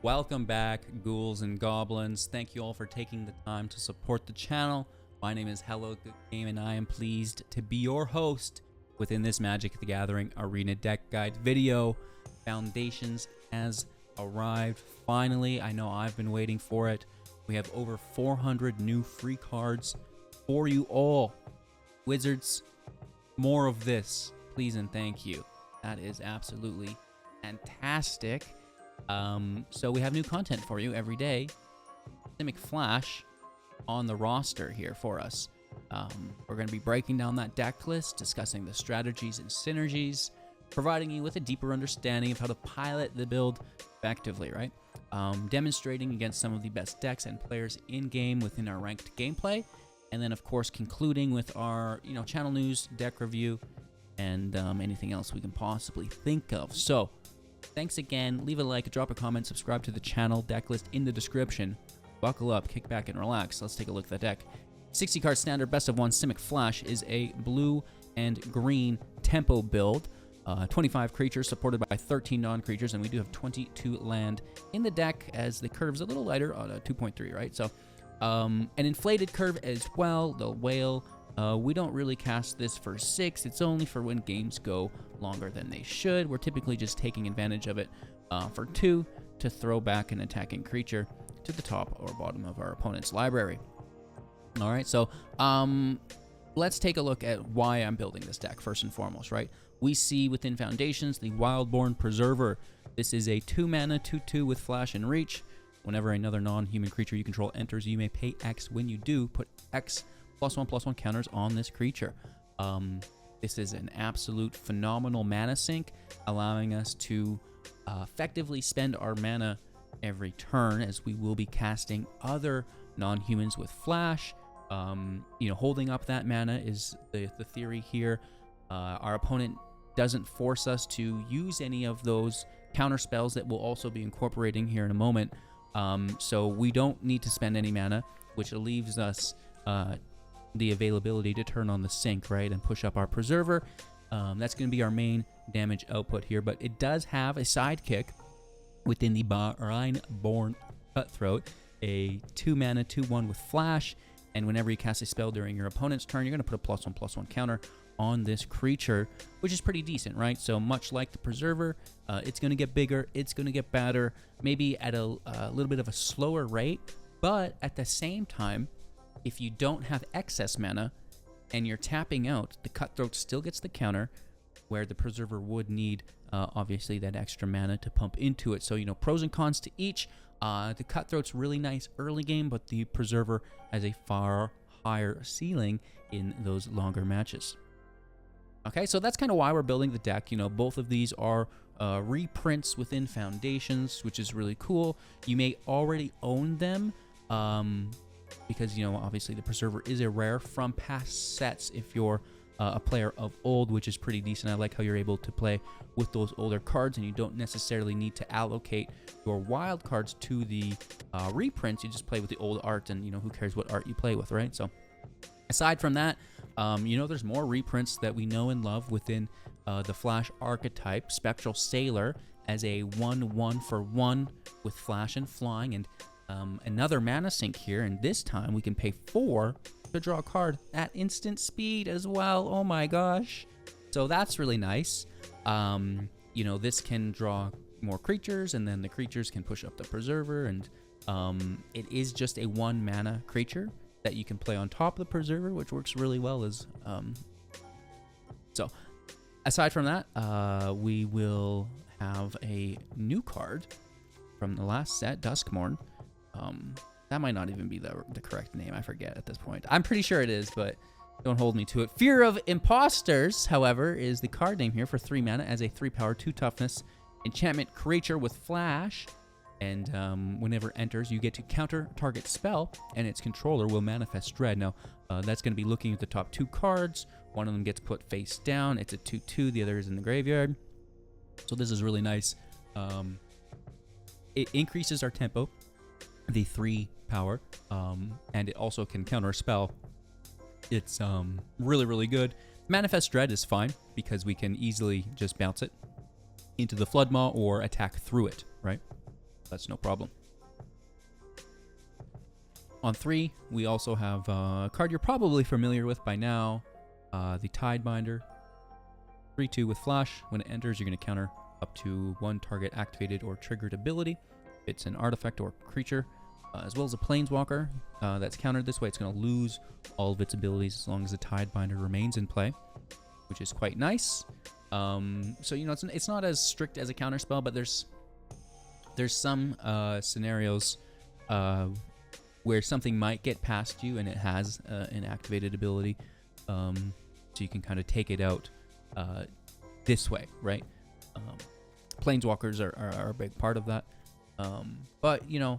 Welcome back, ghouls and goblins. Thank you all for taking the time to support the channel. My name is Hello Good Game, and I am pleased to be your host within this Magic the Gathering Arena deck guide video. Foundations has arrived finally. I know I've been waiting for it. We have over 400 new free cards for you all. Wizards, more of this, please and thank you. That is absolutely fantastic. So we have new content for you every day. Simic Flash on the roster here for us. We're going to be breaking down that deck list, discussing the strategies and synergies, providing you with a deeper understanding of how to pilot the build effectively, right? Demonstrating against some of the best decks and players in-game within our ranked gameplay, and then of course concluding with our channel news, deck review, and anything else we can possibly think of. So thanks again. Leave a like, drop a comment, subscribe to the channel. Deck list in the description. Buckle up, kick back, and relax. Let's take a look at the deck. 60 card standard best of one Simic Flash is a blue and green tempo build. 25 creatures supported by 13 non-creatures, and we do have 22 land in the deck as the curve's a little lighter on a 2.3, right? So an inflated curve as well, the whale. We don't really cast this for 6. It's only for when games go longer than they should. We're typically just taking advantage of it for 2 to throw back an attacking creature to the top or bottom of our opponent's library. All right, so let's take a look at why I'm building this deck first and foremost, right? We see within Foundations the Wildborn Preserver. This is a 2-mana 2/2 with flash and reach. Whenever another non-human creature you control enters, you may pay X. When you do, put X +1/+1 counters on this creature. This is an absolute phenomenal mana sink, allowing us to effectively spend our mana every turn, as we will be casting other non-humans with flash. Holding up that mana is the theory here. Our opponent doesn't force us to use any of those counter spells that we'll also be incorporating here in a moment. So we don't need to spend any mana, which leaves us the availability to turn on the sink, right, and push up our preserver. That's going to be our main damage output here, but it does have a sidekick within the Brineborn Cutthroat, a 2-mana 2/1 with flash, and whenever you cast a spell during your opponent's turn, you're going to put a +1/+1 counter on this creature, which is pretty decent, right? So much like the preserver, it's going to get bigger, it's going to get badder, maybe at a little bit of a slower rate, but at the same time, if you don't have excess mana and you're tapping out, the Cutthroat still gets the counter, where the Preserver would need, obviously, that extra mana to pump into it. So, pros and cons to each. The Cutthroat's really nice early game, but the Preserver has a far higher ceiling in those longer matches. Okay, so that's kind of why we're building the deck. Both of these are reprints within Foundations, which is really cool. You may already own them, because, obviously the Preserver is a rare from past sets if you're a player of old, which is pretty decent. I like how you're able to play with those older cards, and you don't necessarily need to allocate your wild cards to the reprints. You just play with the old art, and, who cares what art you play with, right? So aside from that, there's more reprints that we know and love within the Flash archetype. Spectral Sailor as a 1/1 for 1 with flash and flying, and another mana sink here, and this time we can pay 4 to draw a card at instant speed as well. Oh my gosh. So that's really nice. This can draw more creatures, and then the creatures can push up the Preserver, and it is just a 1-mana creature that you can play on top of the Preserver, which works really well as so aside from that, we will have a new card from the last set, Duskmourn. That might not even be the correct name. I forget at this point. I'm pretty sure it is, but don't hold me to it. Fear of Imposters, however, is the card name here for 3 mana as a 3-power, 2 toughness enchantment creature with flash. And whenever it enters, you get to counter target spell, and its controller will manifest dread. Now, that's going to be looking at the top 2 cards. One of them gets put face down. It's a 2/2. The other is in the graveyard. So this is really nice. It increases our tempo, the 3 power, and it also can counter a spell. It's really, really good. Manifest Dread is fine because we can easily just bounce it into the Flood Maw or attack through it, right? That's no problem. On 3, we also have a card you're probably familiar with by now, the Tidebinder. 3/2 with Flash. When it enters, you're going to counter up to 1 target activated or triggered ability. It's an artifact or creature, as well as a planeswalker that's countered this way. It's going to lose all of its abilities as long as the Tidebinder remains in play, which is quite nice. So, you know, it's not as strict as a counter spell, but there's some scenarios where something might get past you and it has an activated ability, so you can kind of take it out this way, right? Planeswalkers are a big part of that, but you know,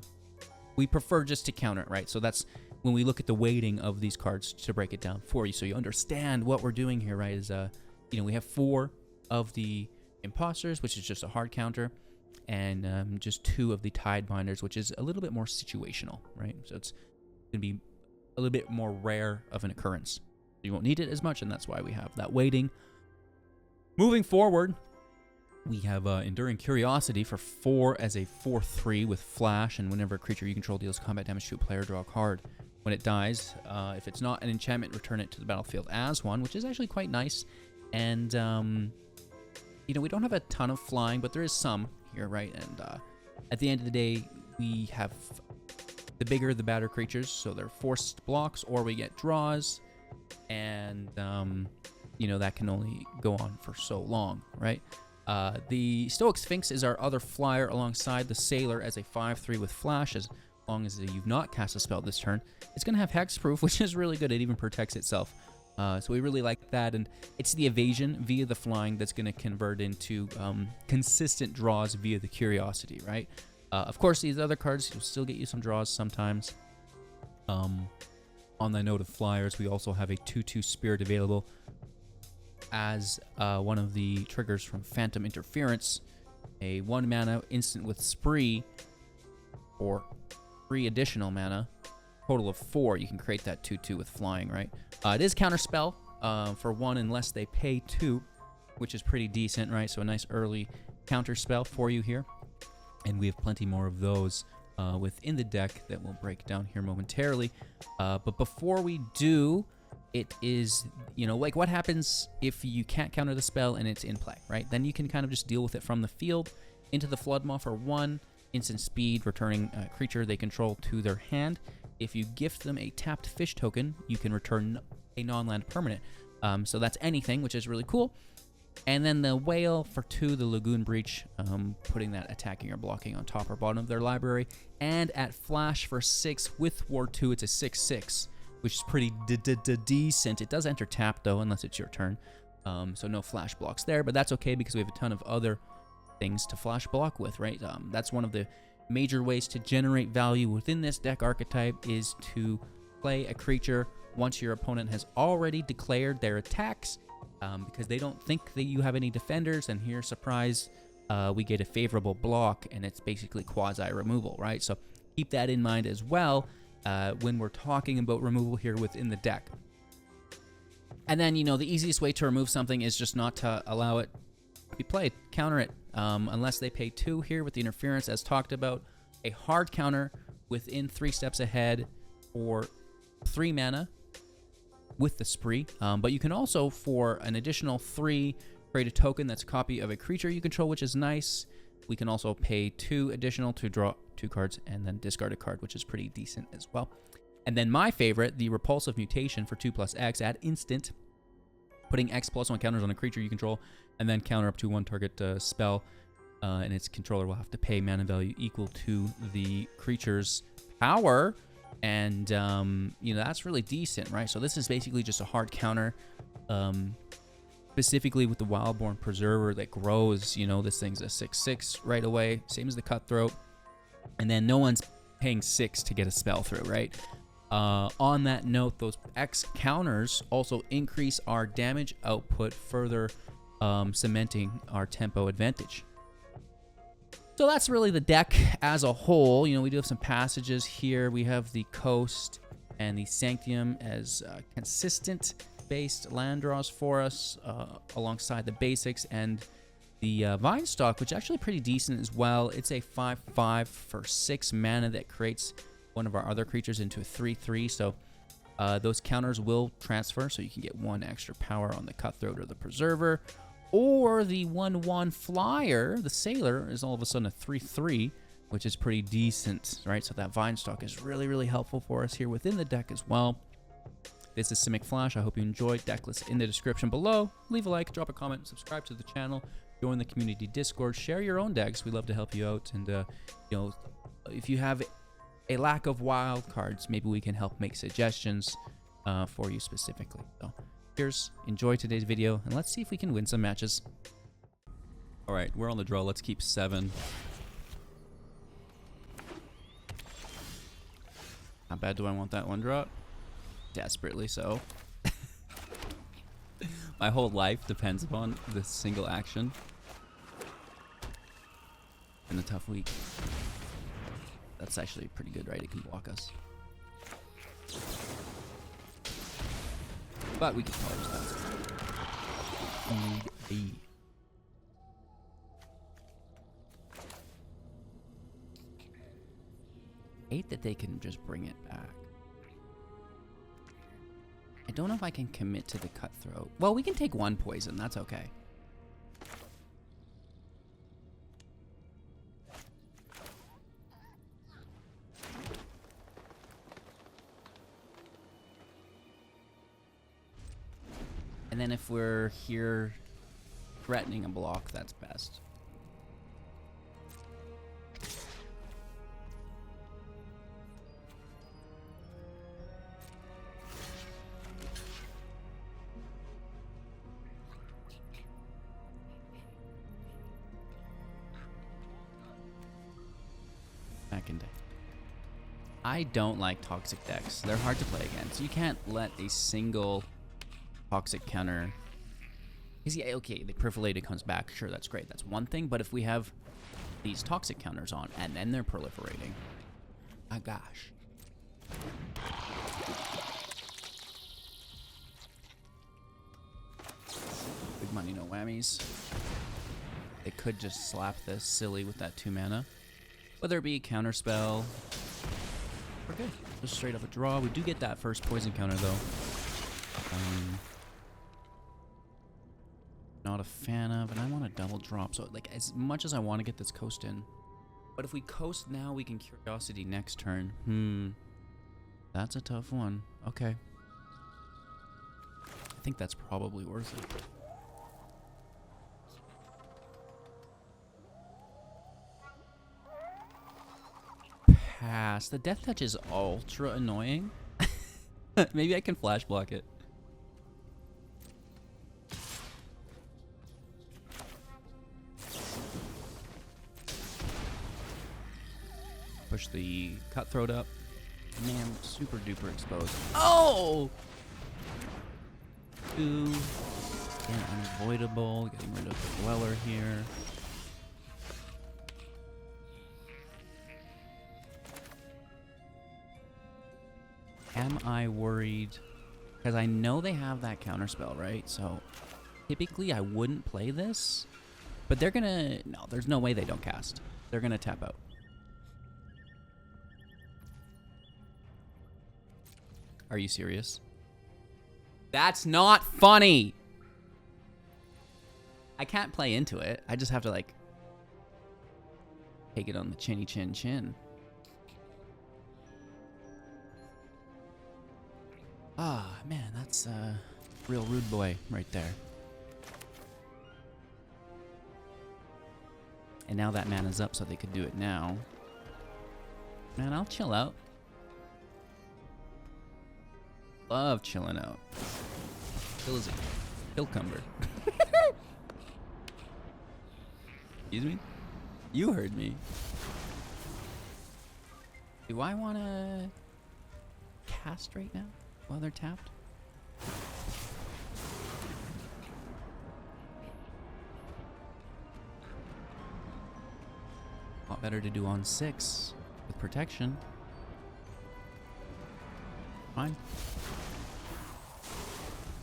we prefer just to counter it, right? So that's when we look at the weighting of these cards to break it down for you, so you understand what we're doing here, right? Is you know, we have 4 of the imposters, which is just a hard counter, and just 2 of the Tidebinders, which is a little bit more situational, right? So it's going to be a little bit more rare of an occurrence. You won't need it as much, and that's why we have that weighting. Moving forward, we have Enduring Curiosity for 4 as a 4/3 with Flash, and whenever a creature you control deals combat damage to a player, draw a card. When it dies, if it's not an enchantment, return it to the battlefield as 1, which is actually quite nice. And, you know, we don't have a ton of flying, but there is some here, right? And at the end of the day, we have the bigger the better creatures, so they're forced blocks, or we get draws, and you know, that can only go on for so long, right? The Stoic Sphinx is our other flyer alongside the Sailor as a 5/3 with Flash. As long as you've not cast a spell this turn, it's going to have hexproof, which is really good. It even protects itself. So we really like that, and it's the evasion via the flying that's going to convert into consistent draws via the Curiosity, right? Of course, these other cards will still get you some draws sometimes. On the note of flyers, we also have a 2/2 Spirit available as one of the triggers from Phantom Interference, a 1 mana instant with Spree, or 3 additional mana. Total of 4, you can create that 2/2 with flying, right? It is counterspell for 1 unless they pay 2, which is pretty decent, right? So a nice early counterspell for you here. And we have plenty more of those within the deck that we'll break down here momentarily. But before we do, it is, you know, like what happens if you can't counter the spell and it's in play, right? Then you can kind of just deal with it from the field. Into the Flood Maw for 1, instant speed, returning a creature they control to their hand. If you gift them a tapped fish token, you can return a non-land permanent. So that's anything, which is really cool. And then the Whale for 2, the Lagoon Breach, putting that attacking or blocking on top or bottom of their library. And at Flash for 6 with Ward 2, it's a 6/6, which is pretty decent. It does enter tap, though, unless it's your turn. So no Flash blocks there, but that's okay because we have a ton of other things to Flash block with, right? That's one of the major ways to generate value within this deck archetype, is to play a creature once your opponent has already declared their attacks, because they don't think that you have any defenders, and here, surprise, we get a favorable block, and it's basically quasi-removal, right? So keep that in mind as well when we're talking about removal here within the deck. And then, you know, the easiest way to remove something is just not to allow it to be played. Counter it. Unless they pay 2 here with the interference, as talked about. A hard counter within 3 steps ahead for 3 mana with the Spree. But you can also, for an additional 3, create a token that's a copy of a creature you control, which is nice. We can also pay 2 additional to draw 2 cards and then discard a card, which is pretty decent as well. And then my favorite, the Repulsive Mutation for 2/X, add instant, putting X+1 counters on a creature you control, and then counter up to 1 target spell, and its controller will have to pay mana value equal to the creature's power. And, you know, that's really decent, right? So this is basically just a hard counter, specifically with the Wildborn Preserver that grows. You know, this thing's a 6/6 right away, same as the Cutthroat. And then no one's paying 6 to get a spell through, right? On that note, those X counters also increase our damage output, further cementing our tempo advantage. So that's really the deck as a whole. You know, we do have some passages here. We have the Coast and the Sanctum as consistent based land draws for us, alongside the basics, and The Vine Stalk, which is actually pretty decent as well. It's a 5/5 for 6 mana that creates one of our other creatures into a 3/3. So those counters will transfer, so you can get 1 extra power on the Cutthroat or the Preserver. Or the 1/1 Flyer, the Sailor, is all of a sudden a 3/3, which is pretty decent, right? So that Vine Stalk is really, really helpful for us here within the deck as well. This is Simic Flash. I hope you enjoyed. Decklist in the description below. Leave a like, drop a comment, subscribe to the channel, join the community Discord, share your own decks. We love to help you out. And, you know, if you have a lack of wild cards, maybe we can help make suggestions for you specifically. So cheers, enjoy today's video, and let's see if we can win some matches. All right, we're on the draw. Let's keep 7. How bad do I want that 1 drop? Desperately so. My whole life depends upon this single action. In a tough week. That's actually pretty good, right? It can block us. But we can probably just pass. Hate that they can just bring it back. I don't know if I can commit to the Cutthroat. Well, we can take 1 poison. That's okay. And then if we're here threatening a block, that's best. Back in day. I don't like toxic decks. They're hard to play against. You can't let a single toxic counter. Yeah, okay, the Perforated comes back. Sure, that's great. That's one thing. But if we have these toxic counters on and then they're proliferating, my gosh. Big money, no whammies. They could just slap this silly with that 2 mana. Whether it be a counter spell. We're good. Just straight up a draw. We do get that first poison counter though. Not a fan of, and I want a double drop. So like as much as I want to get this coast in, but if we coast now, we can Curiosity next turn. That's a tough one. Okay. I think that's probably worth it. Pass. The Death Touch is ultra annoying. Maybe I can flash block it. Push the Cutthroat up. Man, super duper exposed. Oh! 2. Yeah, unavoidable. Getting rid of the Dweller here. Am I worried? Because I know they have that counterspell, right? So typically I wouldn't play this. But they're gonna... No, there's no way they don't cast. They're gonna tap out. Are you serious? That's not funny! I can't play into it. I just have to, like, take it on the chinny chin chin. Ah, man, that's a real rude boy right there. And now that mana's up, so they could do it now. Man, I'll chill out. Love chilling out. Chill is a killcumber. Excuse me? You heard me. Do I want to cast right now while they're tapped? A lot better to do on 6 with protection. Fine.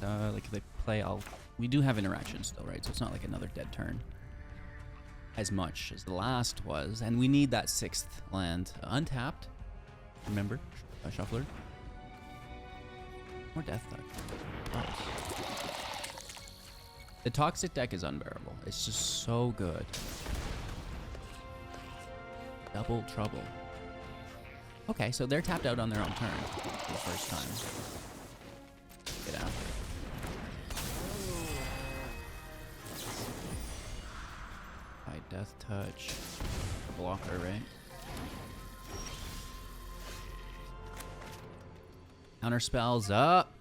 Like if they play, we do have interactions still, right? So it's not like another dead turn. as much as the last was, and we need that 6th land untapped. Remember, shuffler. More death touch. Nice. The toxic deck is unbearable. It's just so good. Double trouble. Okay, so they're tapped out on their own turn for the first time. Get out. High death touch. Blocker, right? Counter spells up.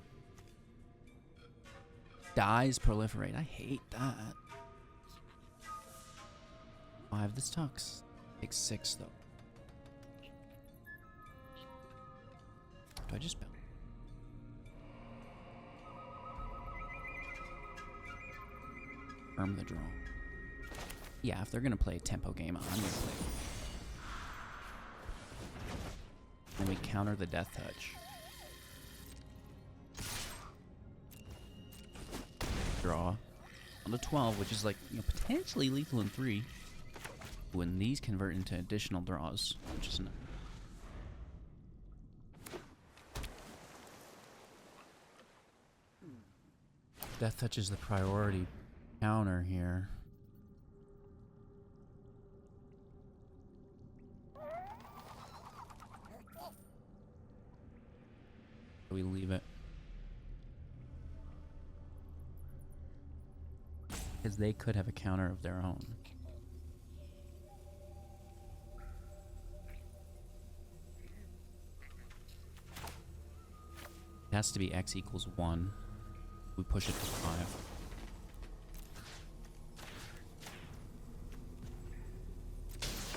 Dies proliferate. I hate that. 5. This tucks. Takes 6 though. Do I just bounce? Confirm the draw. Yeah, if they're gonna play a tempo game, I'm gonna play. And we counter the death touch. Draw on the 12, which is like, you know, potentially lethal in 3 when these convert into additional draws, which is not. Death touch is the priority counter here. We leave it. Because they could have a counter of their own. It has to be x equals 1. We push it to 5.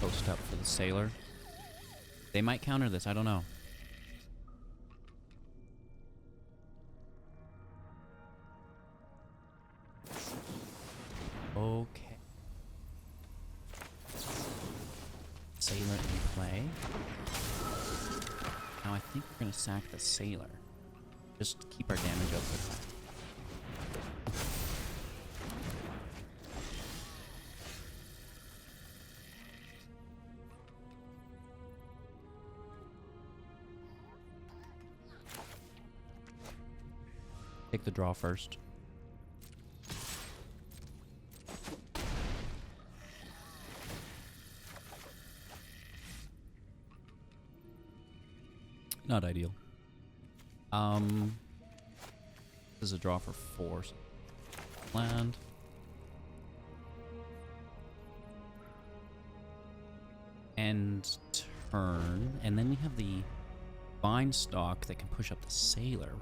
Post up for the Sailor. They might counter this, I don't know. Okay. Sailor in play. Now I think we're gonna sack the Sailor. Just keep our damage up with that. Take the draw first. Not ideal. This is a draw for 4. Land. End turn. And then we have the Vine Stalk that can push up the Sailor.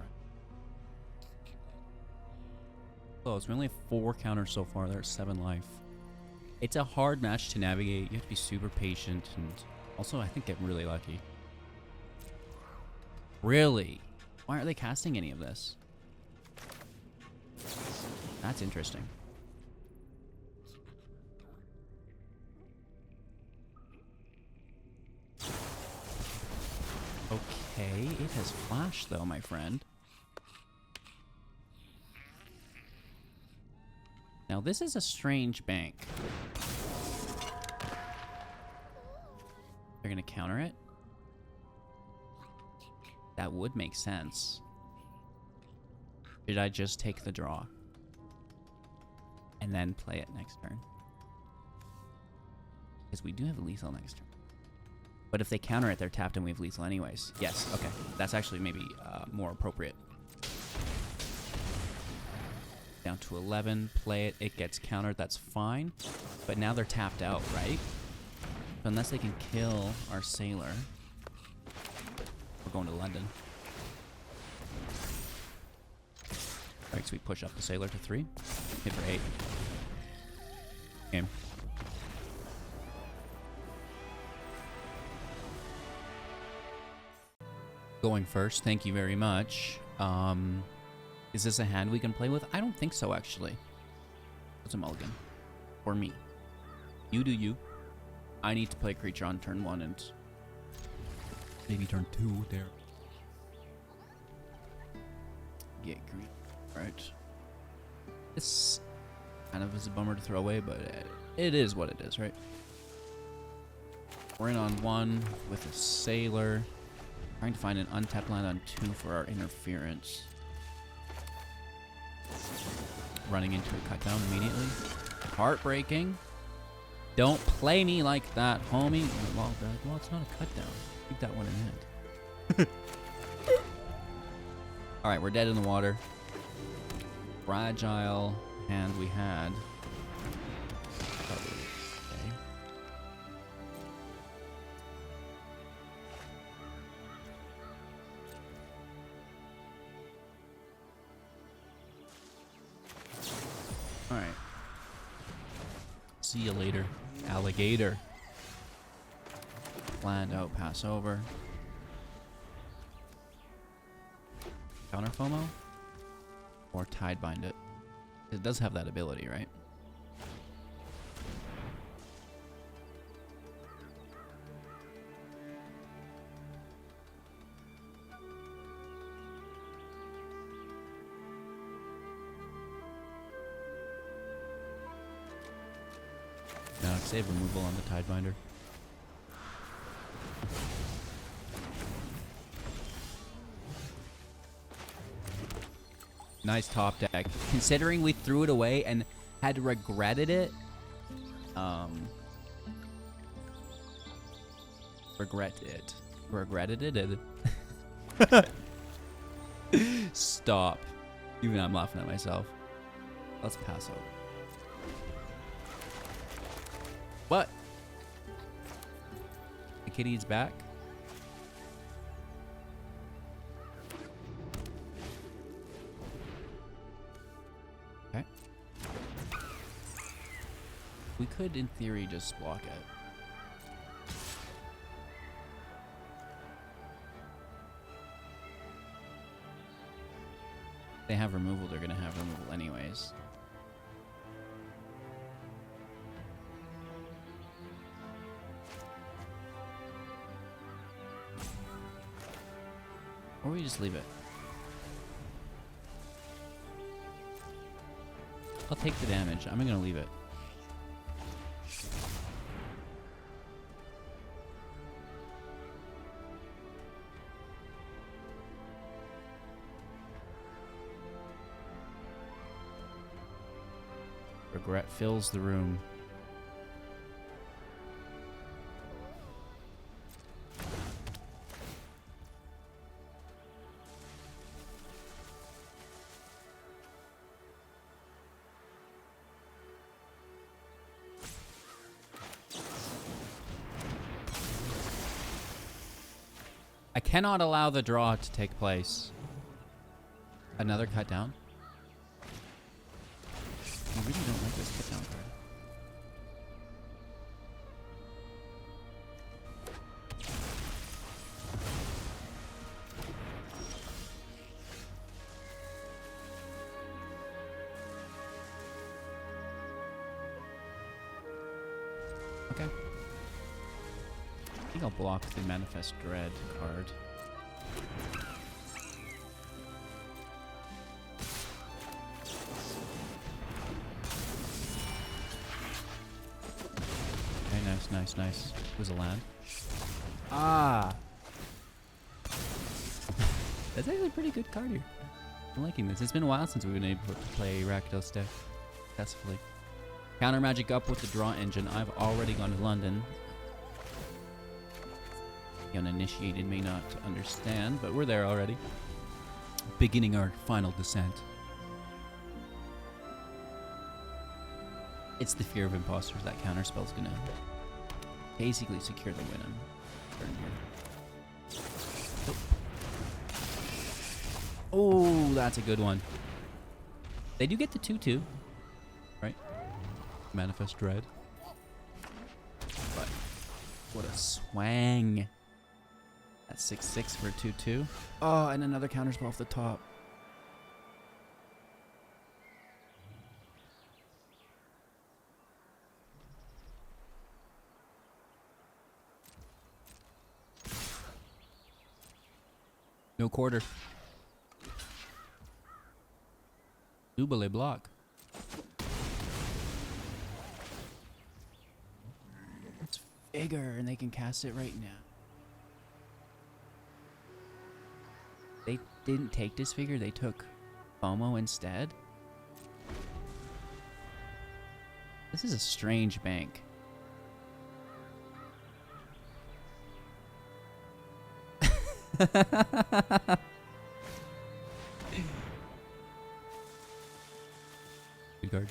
Close. We only have 4 counters so far. There's 7 life. It's a hard match to navigate. You have to be super patient and also, I think, get really lucky. Really? Why aren't they casting any of this? That's interesting. Okay, it has flashed though, my friend. Now this is a strange bank. They're gonna counter it? That would make sense. Should I just take the draw? And then play it next turn? Because we do have lethal next turn. But if they counter it, they're tapped and we have lethal anyways. Yes, okay. That's actually maybe more appropriate. Down to 11, play it, it gets countered, that's fine. But now they're tapped out, right? So unless they can kill our Sailor, we're going to London. Alright, so we push up the Sailor to 3. Hit for 8. Game. Going first, thank you very much. Is this a hand we can play with? I don't think so, actually. It's a mulligan. For me. You do you. I need to play a creature on turn 1 and maybe turn 2 there. Get green. Right. This kind of is a bummer to throw away, but It is what it is, right? We're in on 1 with a Sailor. Trying to find an untapped land on 2 for our interference. Running into a cut down immediately. Heartbreaking. Don't play me like that, homie. Well, it's not a cut down. Keep that one in hand. Alright, we're dead in the water. Fragile hand we had. Probably okay. Alright. See you later, alligator. Land out, pass over. Counter FOMO? Or Tidebind it. It does have that ability, right? No, save removal on the Tidebinder. Nice top deck. Considering we threw it away and had regretted it. Regretted it. Stop. Even I'm laughing at myself. Let's pass over. What? The kitty's back. Okay. We could, in theory, just block it. If they have removal, they're gonna have removal anyways. Or we just leave it. I'll take the damage. I'm gonna leave it. Regret fills the room. I cannot allow the draw to take place. Another cut down. I really don't like this cut down card. Okay. I think I'll block the Manifest Dread card. Okay, nice, nice. It was a land. Ah! That's actually a pretty good card here. I'm liking this. It's been a while since we've been able to play Rakdos deck successfully. Counter magic up with the draw engine. I've already gone to London. The uninitiated may not understand, but we're there already. Beginning our final descent. It's the fear of imposters. That counter spell's gonna basically secure the win turn here. Oh, that's a good one. They do get the 2/2, right? Manifest Dread. But what a swang. That's 6/6 for 2/2. Oh, and another counterspell off the top. No quarter. Double block. Disfigure, and they can cast it right now. They didn't take Disfigure, they took FOMO instead. This is a strange bank. Good card.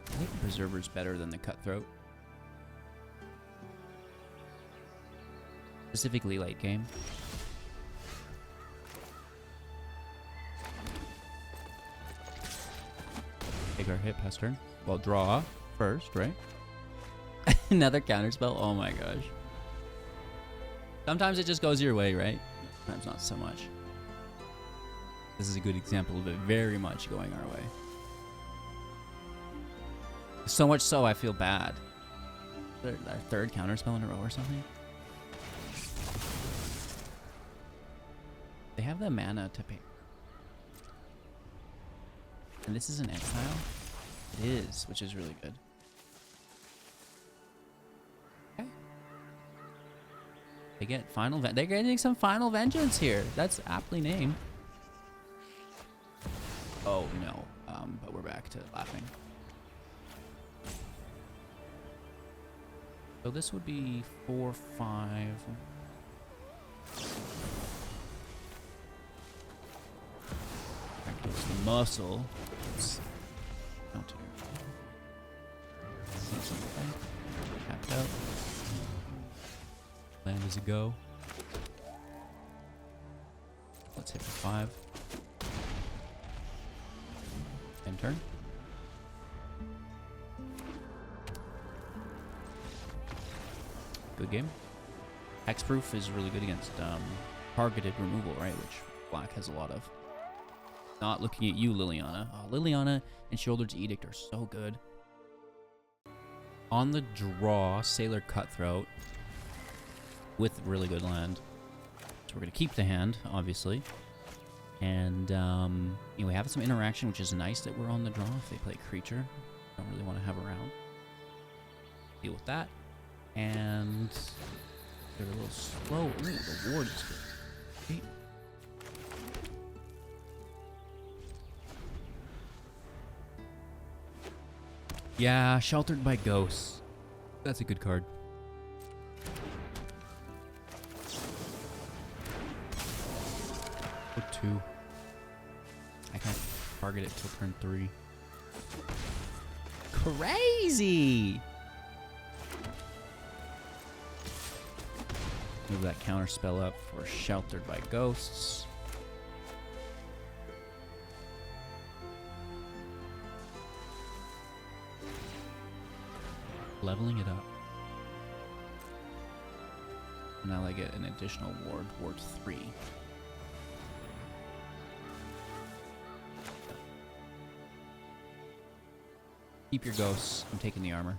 I think the Preserver's better than the Cutthroat. Specifically late game. Take our hit pass turn. Well, draw first, right? Another counterspell. Oh my gosh. Sometimes it just goes your way, right? Sometimes not so much. This is a good example of it very much going our way. So much so, I feel bad. Our third counterspell in a row or something. They have the mana to pay. And this is an exile? It is, which is really good. Okay. They get final they're getting some final vengeance here. That's aptly named. Oh no. But we're back to laughing. So this would be 4, 5. Practice the muscle. Counter. See something. Tapped out. Land as a go. Let's hit for 5. End turn. Good game. Hexproof is really good against targeted removal, right? Which black has a lot of. Not looking at you, Liliana. Oh, Liliana and Shoulder's Edict are so good. On the draw, Sailor Cutthroat with really good land. So we're going to keep the hand, obviously. And you know, we have some interaction, which is nice that we're on the draw. If they play a creature, don't really want to have around. Deal with that. And they're a little slow. Ooh, the ward is good. Okay. Yeah, Sheltered by Ghosts. That's a good card. Put 2. I can't target it till turn 3. Crazy! Move that counter spell up for Sheltered by Ghosts. Leveling it up. Now I get an additional ward, ward 3. Keep your ghosts. I'm taking the armor.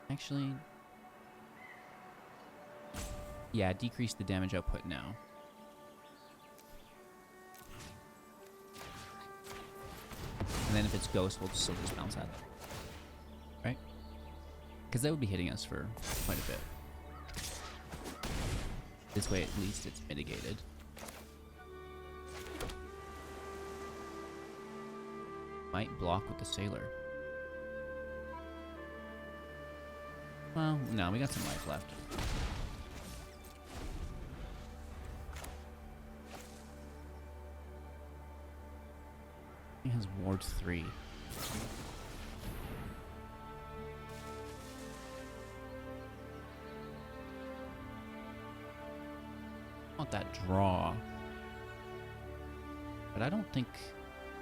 Actually, yeah, decrease the damage output now. And then if it's ghost, we'll still just bounce at it. Right? Because that would be hitting us for quite a bit. This way, at least it's mitigated. Might block with the Sailor. Well, no, we got some life left. He has ward 3. I want that draw. But I don't think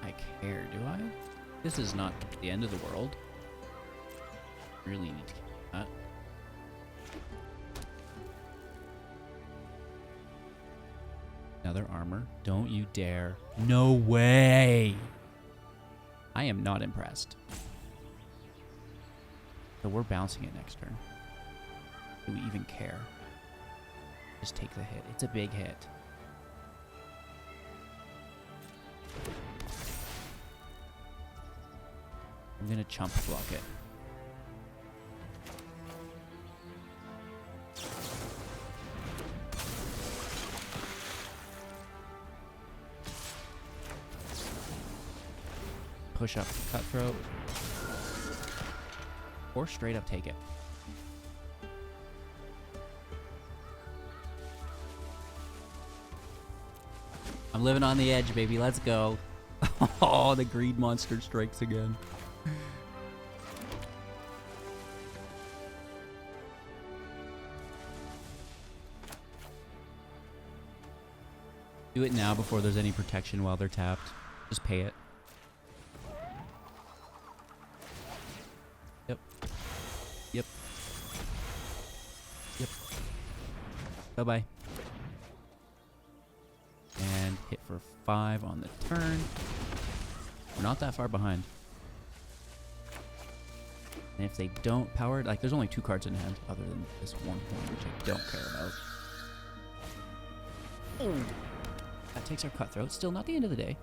I care, do I? This is not the end of the world. Really need to keep that. Another armor. Don't you dare. No way! I am not impressed. So we're bouncing it next turn. Do we even care? Just take the hit. It's a big hit. I'm gonna chump block it. Push up Cutthroat. Or straight up take it. I'm living on the edge, baby. Let's go. Oh, the greed monster strikes again. Do it now before there's any protection while they're tapped. Just pay it. Yep. Yep. Yep. Bye-bye. And hit for 5 on the turn. We're not that far behind. And if they don't power it, like there's only 2 cards in hand other than this one horn, which I don't care about. Oh. That takes our Cutthroat. Still not the end of the day.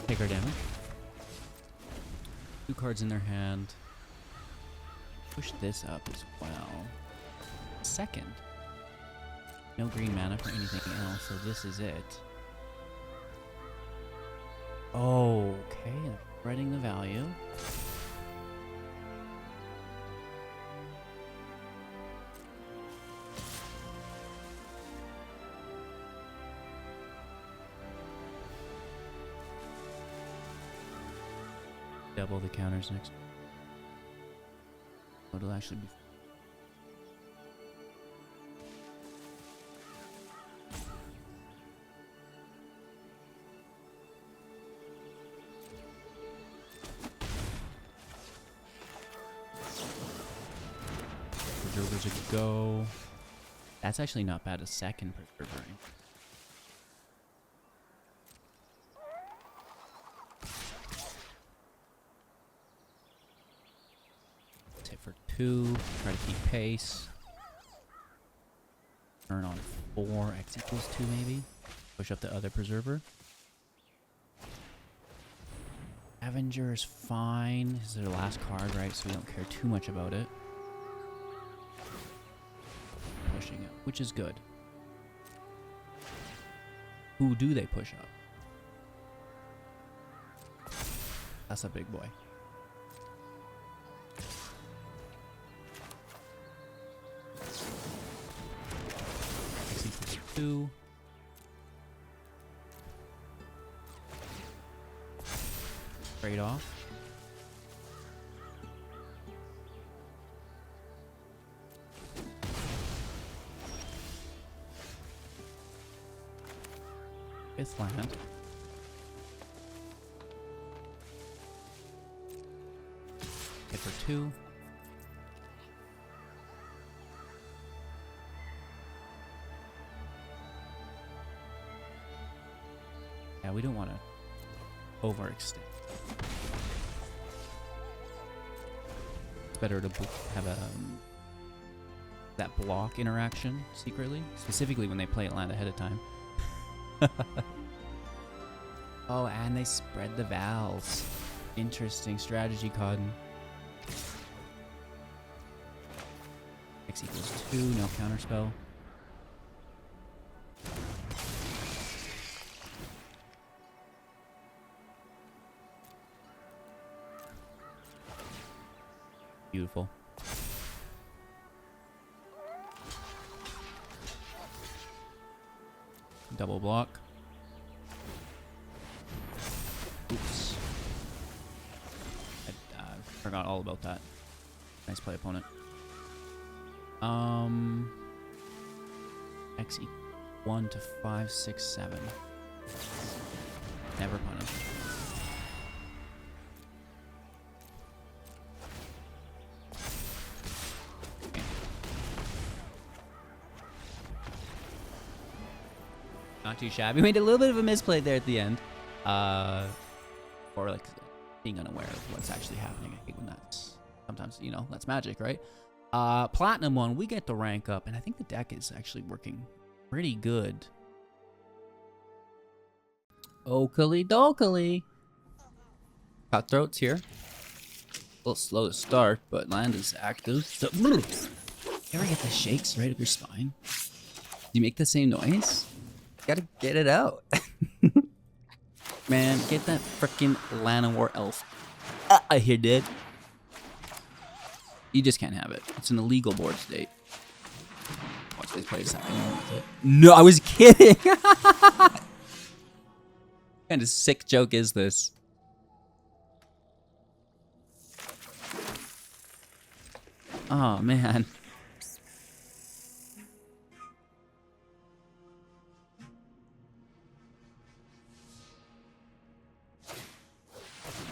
Take our damage. 2 cards in their hand. Push this up as well. Second. No green mana for anything else, so this is it. Okay, spreading the value. Double the counters next. It'll actually be. Preserver's a go. That's actually not bad. A second preserver. For 2, try to keep pace. Turn on 4, X equals 2 maybe. Push up the other preserver. Avenger is fine. This is their last card, right? So we don't care too much about it. Pushing up, which is good. Who do they push up? That's a big boy. Trade off. Fifth land. Hit for 2. Yeah, we don't want to overextend. It's better to have a that block interaction secretly, specifically when they play it land ahead of time. Oh, and they spread the vowels. Interesting strategy, Cotton. X equals 2, no counterspell. Beautiful. Double block. Oops. I forgot all about that. Nice play, opponent. X equals 1 to 5, 6, 7. Never punish. Okay. Not too shabby. We made a little bit of a misplay there at the end. Or like being unaware of what's actually happening. I hate when that's sometimes, you know, that's magic, right? Platinum 1, we get to rank up, and I think the deck is actually working pretty good. Oakley dokely. Cutthroat's here. A little slow to start, but land is active. So, you ever get the shakes right up your spine? Do you make the same noise? You gotta get it out. Man, get that frickin' Llanowar elf out of here, dude. You just can't have it. It's an illegal board state. Watch this play something with it. No, I was kidding. What kind of sick joke is this? Oh, man.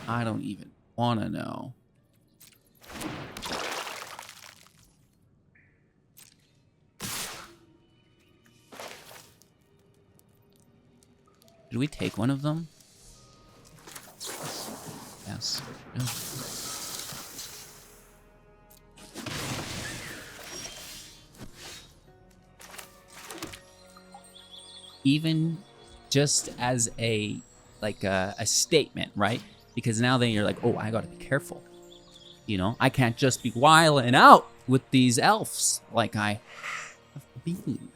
I don't even want to know. Did we take one of them? Yes. No. Even just as a statement, right? Because now then you're like, oh, I gotta be careful. You know, I can't just be wilding out with these elves like I have been.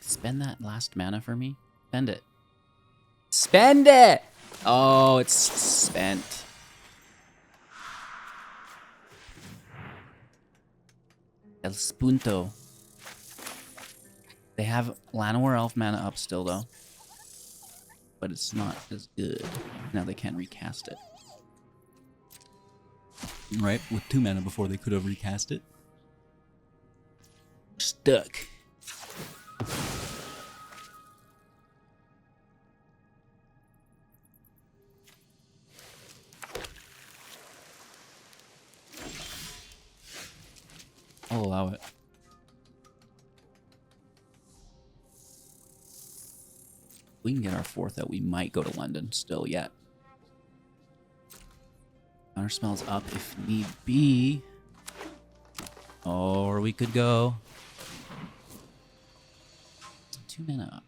Spend that last mana for me. Spend it. Spend it! Oh, it's spent. El Spunto. They have Llanowar Elf mana up still, though. But it's not as good. Now they can't recast it. Right? With 2 mana before they could have recast it. Stuck. I'll allow it. We can get our 4th out. We might go to London still yet. Counter spells up if need be. Or we could go 2 mana up.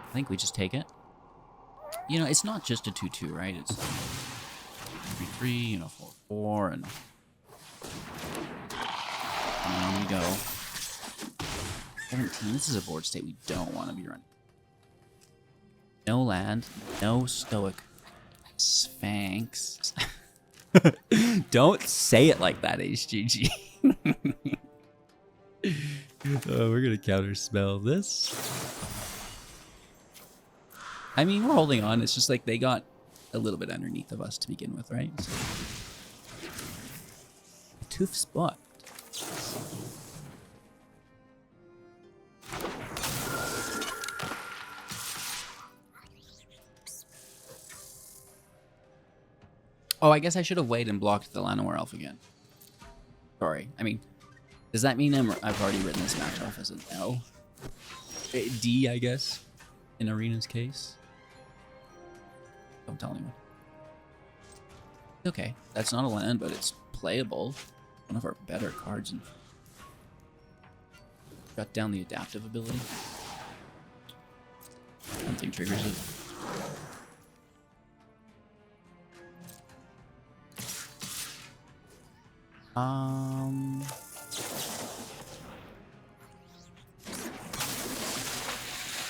I think we just take it. You know, it's not just a 2/2, right? It's 3/3, you know, 4/4, and on we go. 17. This is a board state we don't want to be running. No land, no Stoic Sphinx. Don't say it like that, HGG. We're gonna counterspell this. I mean, we're holding on. It's just like they got a little bit underneath of us to begin with, right? So, tooth spot. Oh, I guess I should have waited and blocked the Llanowar Elf again. Sorry. I mean, does that mean I've already written this match off as an L? A D, I guess, in Arena's case. Don't tell anyone. Okay, that's not a land, but it's playable. One of our better cards. And got down the adaptive ability. Something triggers it.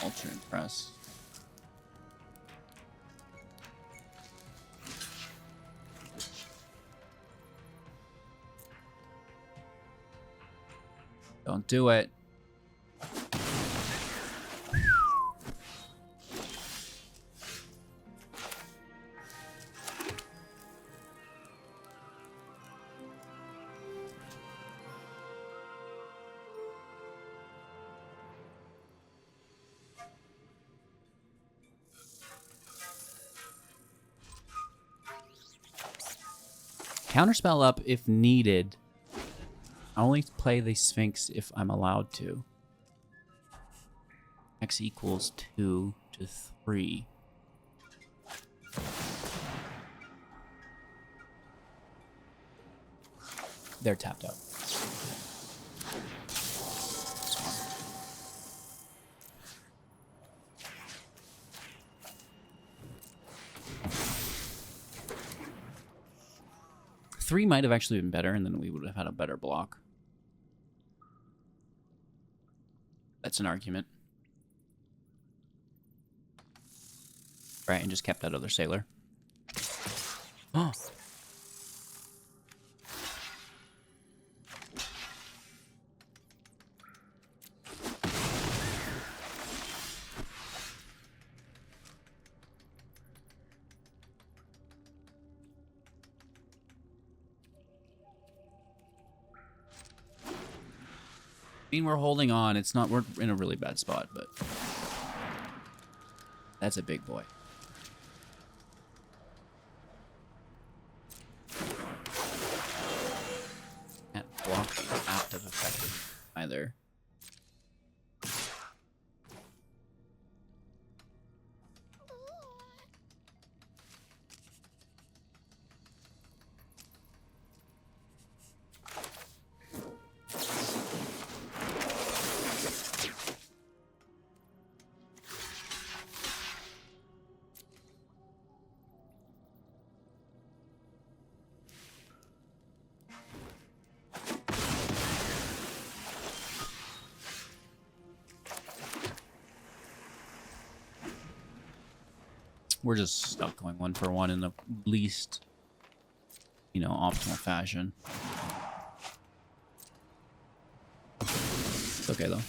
Ultra Impress. Don't do it. Counterspell up if needed. I only play the Sphinx if I'm allowed to. X equals 2 to 3. They're tapped out. Three might have actually been better, and then we would have had a better block. That's an argument. Right, and just kept that other sailor. Oh. I mean, we're holding on. It's not, we're in a really bad spot, but that's a big boy. Can't block the active effective either. We're just stuck going 1 for 1 in the least, you know, optimal fashion. It's okay, though.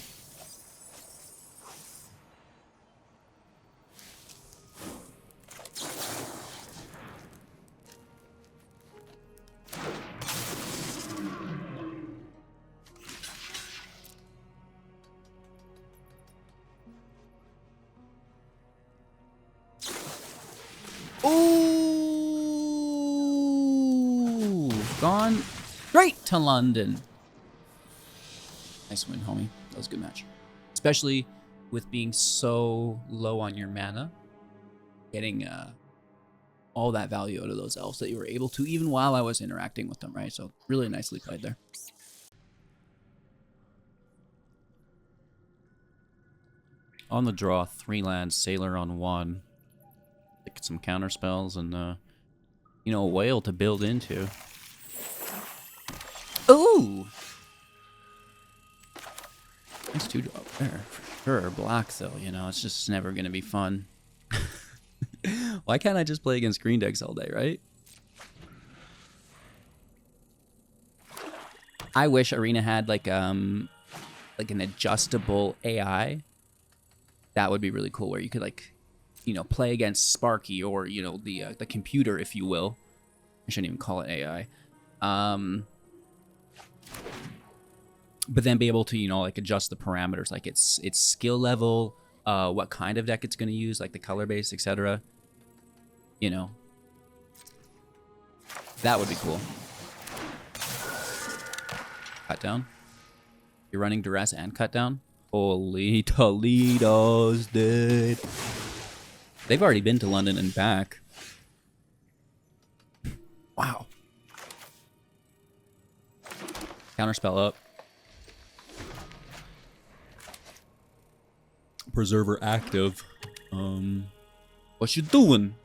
Gone straight to London. Nice win, homie. That was a good match. Especially with being so low on your mana. Getting all that value out of those elves that you were able to, even while I was interacting with them, right? So really nicely played there. On the draw, 3 lands, Sailor on 1. Get some counter spells and, you know, a whale to build into. Ooh! Nice 2-drop there, for sure. Black, though, you know, it's just never going to be fun. Why can't I just play against green decks all day, right? I wish Arena had, like an adjustable AI. That would be really cool, where you could, like, you know, play against Sparky or, you know, the computer, if you will. I shouldn't even call it AI. But then be able to, you know, like adjust the parameters, like its skill level, what kind of deck it's going to use, like the color base, etc. You know, that would be cool. Cut down. You're running duress and cut down. Holy Toledo's, dude. They've already been to London and back. Wow. Counterspell up. Preserver active. What you doing?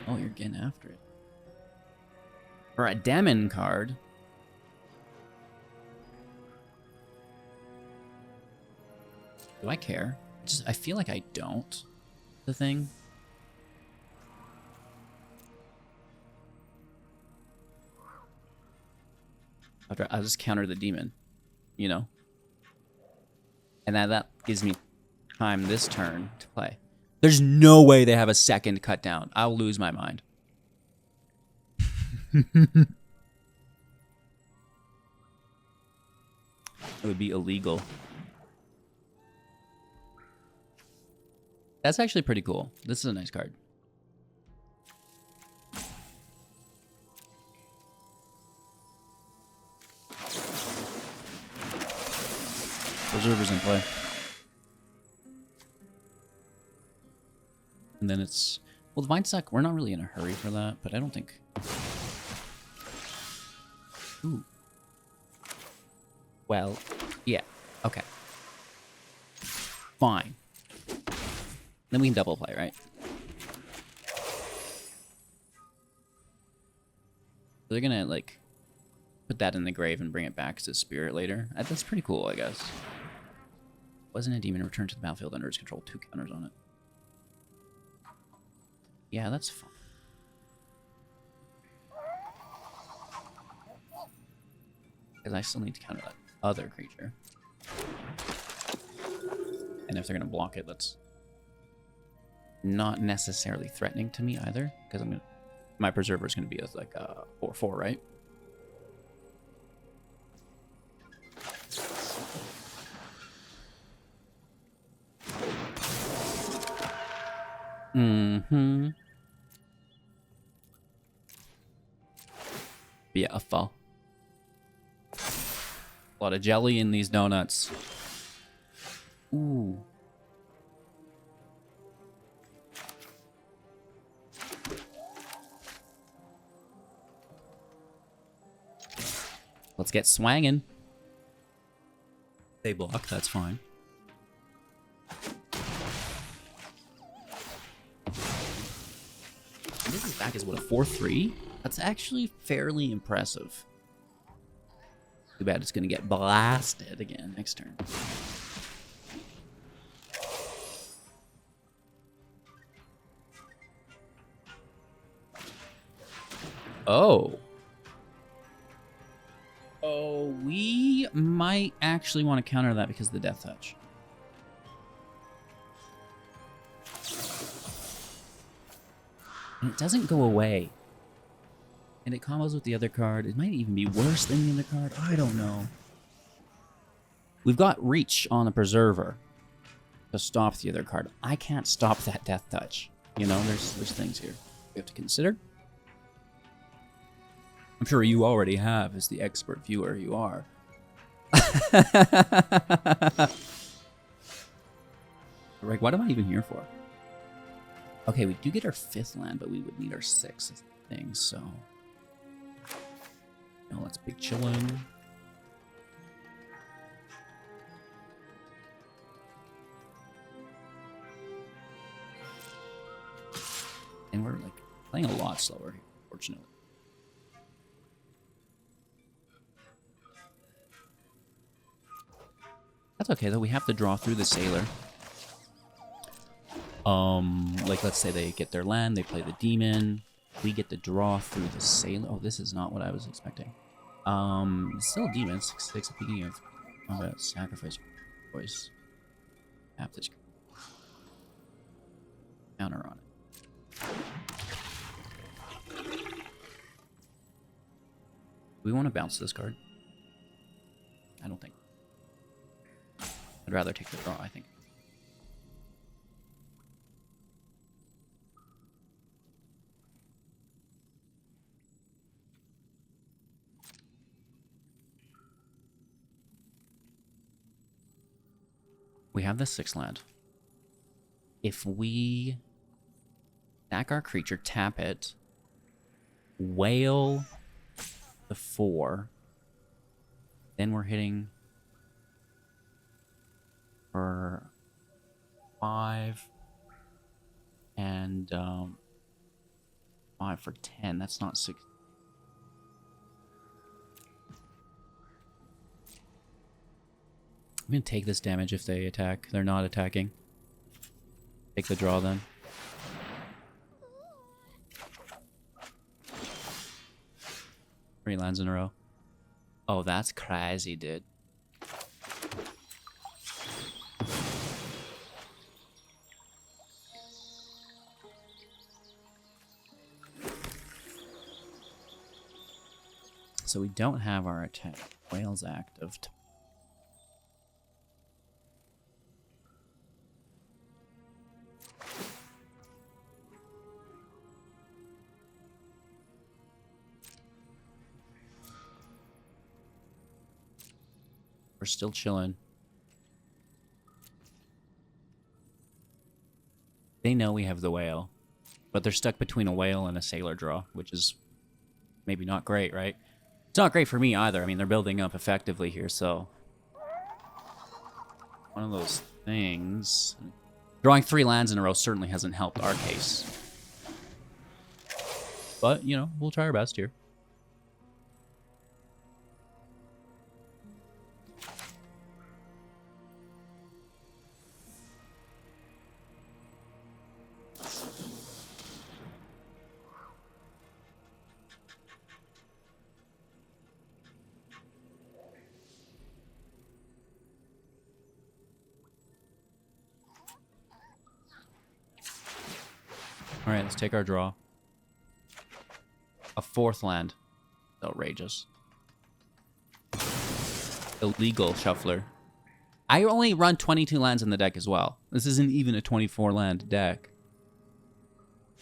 Oh, you're getting after it. For a Demon card. Do I care? I feel like I don't. The thing. I'll just counter the demon, you know? And that gives me time this turn to play. There's no way they have a second cut down. I'll lose my mind. It would be illegal. That's actually pretty cool. This is a nice card. Preserver's in play. And then it's... Well, the Vine Sack, we're not really in a hurry for that, but I don't think... Ooh. Well, yeah. Okay. Fine. Then we can double play, right? They're gonna, like, put that in the grave and bring it back as a spirit later. That's pretty cool, I guess. Wasn't a demon returned to the battlefield under his control? 2 counters on it. Yeah, that's fine. Because I still need to counter that other creature. And if they're going to block it, that's not necessarily threatening to me either. Because I'm gonna, my Preserver is going to be like a 4/4, right? Mm-hmm. Yeah, a fall. A lot of jelly in these donuts. Ooh. Let's get swangin'. They block, that's fine. This is back as what, a 4/3? That's actually fairly impressive. Too bad it's gonna get blasted again next turn. Oh. Oh, we might actually want to counter that because of the Death Touch. And it doesn't go away. And it combos with the other card. It might even be worse than the other card. I don't know. We've got Reach on the Preserver to stop the other card. I can't stop that Death Touch. You know, there's things here we have to consider. I'm sure you already have, as the expert viewer you are. Like, what am I even here for? Okay, we do get our 5th land, but we would need our 6th thing, so... No, let's big chillin'. And we're, like, playing a lot slower here, fortunately. That's okay, though. We have to draw through the Sailor. Like, let's say they get their land, they play the Demon. We get to draw through the Sailor. Oh, this is not what I was expecting. Still a Demon. 6/6 at the beginning of combat. Sacrifice choice. Tap this. Counter on it. We want to bounce this card? I don't think. I'd rather take the draw, I think. We have the 6 land. If we sack our creature, tap it, whale the 4, then we're hitting for 5 and 5 for 10. That's not 6. I'm gonna take this damage if they attack. They're not attacking. Take the draw then. Three lands in a row. Oh, that's crazy, dude. so we don't have our attack whales active. We're still chilling. They know we have the whale, but they're stuck between a whale and a sailor draw, which is maybe not great, right? It's not great for me either. I mean, they're building up effectively here, so... One of those things... Drawing 3 lands in a row certainly hasn't helped our case. But, you know, we'll try our best here. All right, let's take our draw. A 4th land. Outrageous. Illegal shuffler. I only run 22 lands in the deck as well. This isn't even a 24 land deck.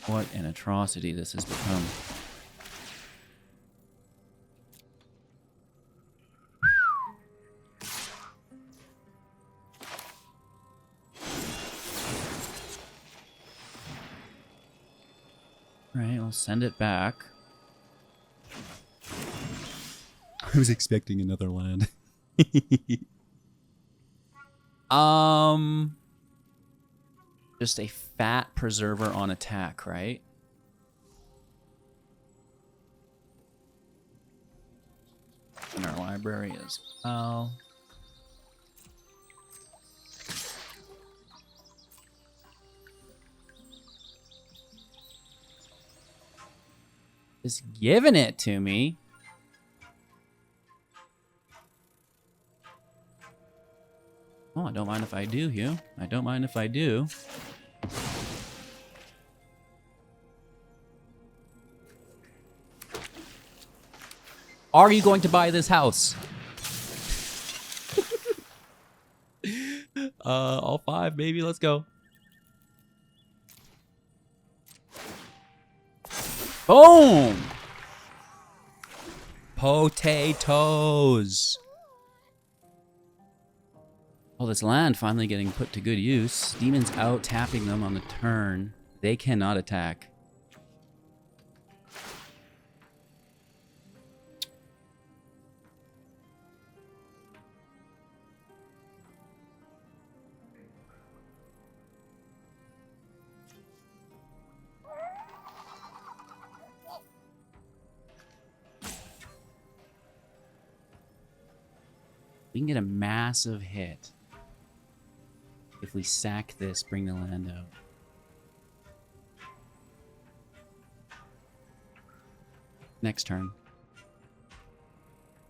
What an atrocity this has become. Alright, I'll send it back. I was expecting another land. Just a fat preserver on attack, right? In our library as well. Just giving it to me. Oh, I don't mind if I do, Hugh. I don't mind if I do. Are you going to buy this house? All 5, baby. Let's go. Boom! Potatoes. Oh, this land finally getting put to good use. Demons out tapping them on the turn. They cannot attack. We can get a massive hit if we sack this, bring the land out. Next turn.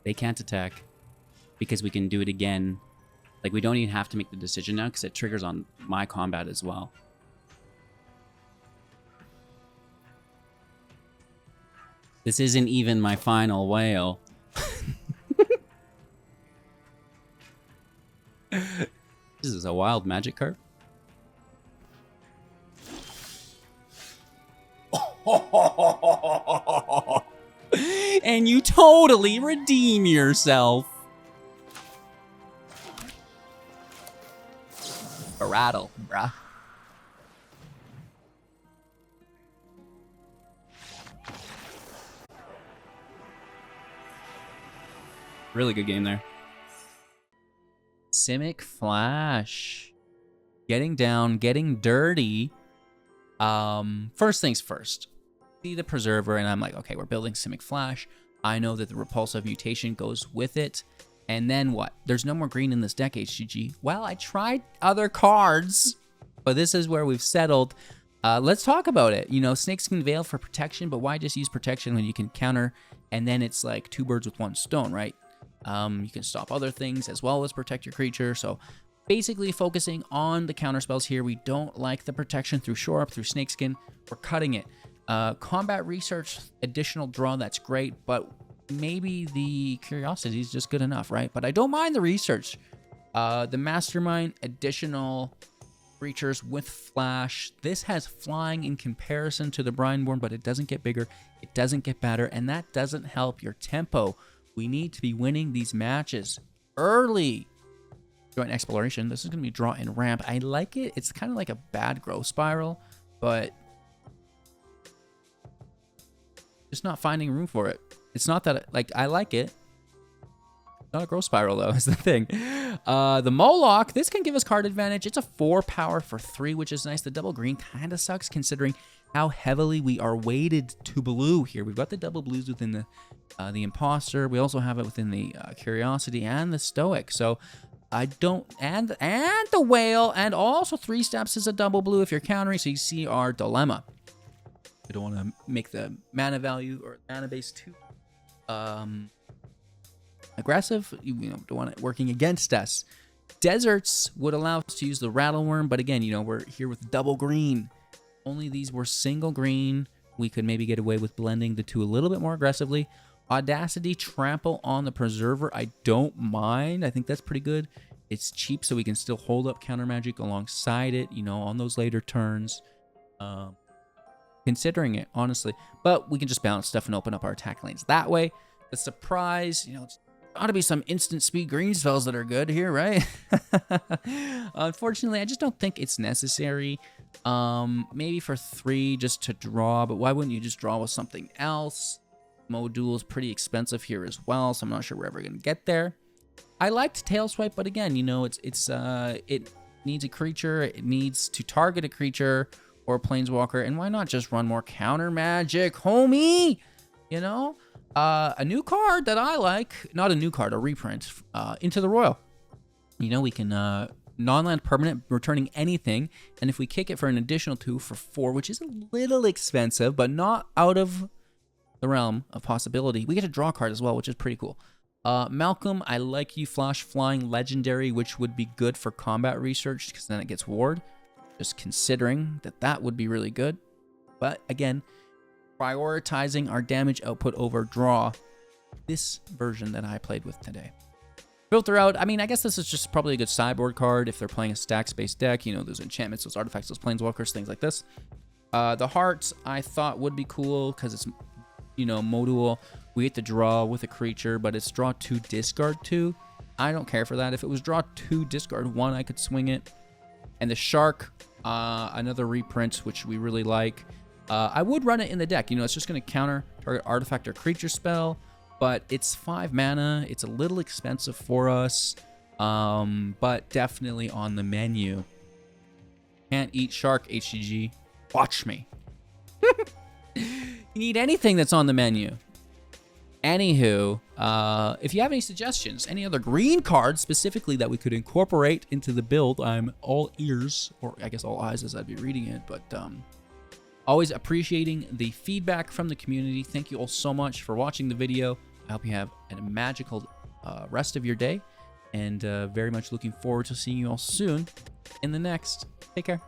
They can't attack because we can do it again. Like, we don't even have to make the decision now because it triggers on my combat as well. This isn't even my final whale. This is a wild magic card. And you totally redeem yourself. A rattle, bruh. Really good game there. Simic Flash. Getting down, getting dirty. First things first. See the Preserver, and I'm like, okay, we're building Simic Flash. I know that the Repulsive Mutation goes with it. And then what? There's no more green in this deck, HGG. Well, I tried other cards, but this is where we've settled. Let's talk about it. You know, Snakes can Veil for protection, but why just use protection when you can counter? And then it's like 2 birds with 1 stone, right? You can stop other things as well as protect your creature. So basically focusing on the counter spells here. We don't like the protection through Shore Up, through Snakeskin. We're cutting it. Combat Research, additional draw, that's great, but maybe the curiosity is just good enough, right? But I don't mind the research. The Mastermind, additional creatures with Flash. This has flying in comparison to the Brineborn, but it doesn't get bigger. It doesn't get better, and that doesn't help your tempo. We need to be winning these matches early. Joint Exploration. This is going to be draw and ramp. I like it. It's kind of like a bad growth spiral, but just not finding room for it. It's not that, like, I like it. Not a growth spiral, though, is the thing. The Moloch, this can give us card advantage. It's a 4 power for 3, which is nice. The double green kind of sucks considering how heavily we are weighted to blue here. We've got the double blues within the Imposter. We also have it within the Curiosity and the Stoic. So I don't... And the Whale, and also 3 steps is a double blue if you're countering. So you see our dilemma. We don't want to make the mana value or mana base too aggressive. You know, don't want it working against us. Deserts would allow us to use the Rattleworm, but again, you know, we're here with double green. Only these were single green. We could maybe get away with blending the two a little bit more aggressively. Audacity, trample on the Preserver. I don't mind. I think that's pretty good. It's cheap, so we can still hold up counter magic alongside it, you know, on those later turns. Considering it, honestly. But we can just balance stuff and open up our attack lanes that way. The surprise, you know, it's ought to be some instant speed green spells that are good here, right? Unfortunately, I just don't think it's necessary. Maybe for 3 just to draw, but why wouldn't you just draw with something else? Module is pretty expensive here as well, so I'm not sure we're ever going to get there. I liked Tail Swipe, but again, you know, it needs a creature, it needs to target a creature or a planeswalker, and why not just run more counter magic, homie? You know? A new card that I like, not a new card, a reprint, Into the Royal. You know, we can non-land permanent, returning anything, and if we kick it for an additional 2 for 4, which is a little expensive, but not out of the realm of possibility, we get to draw a card as well, which is pretty cool. Malcolm, I like you, Flash Flying Legendary, which would be good for combat research, because then it gets ward. Just considering that would be really good. But again, prioritizing our damage output over draw, this version that I played with today. Filter out, I mean, I guess this is just probably a good sideboard card if they're playing a stack-based deck, you know, those enchantments, those artifacts, those planeswalkers, things like this. The Heart, I thought would be cool because it's, you know, module. We get to draw with a creature, but it's draw 2, discard 2. I don't care for that. If it was draw 2, discard 1, I could swing it. And the Shark, another reprint, which we really like. I would run it in the deck. You know, it's just going to counter target artifact or creature spell, but it's 5 mana. It's a little expensive for us, but definitely on the menu. Can't eat Shark, HGG. Watch me. You need anything that's on the menu. Anywho, if you have any suggestions, any other green cards specifically that we could incorporate into the build, I'm all ears, or I guess all eyes as I'd be reading it, but always appreciating the feedback from the community. Thank you all so much for watching the video. I hope you have a magical rest of your day, and very much looking forward to seeing you all soon in the next. Take care.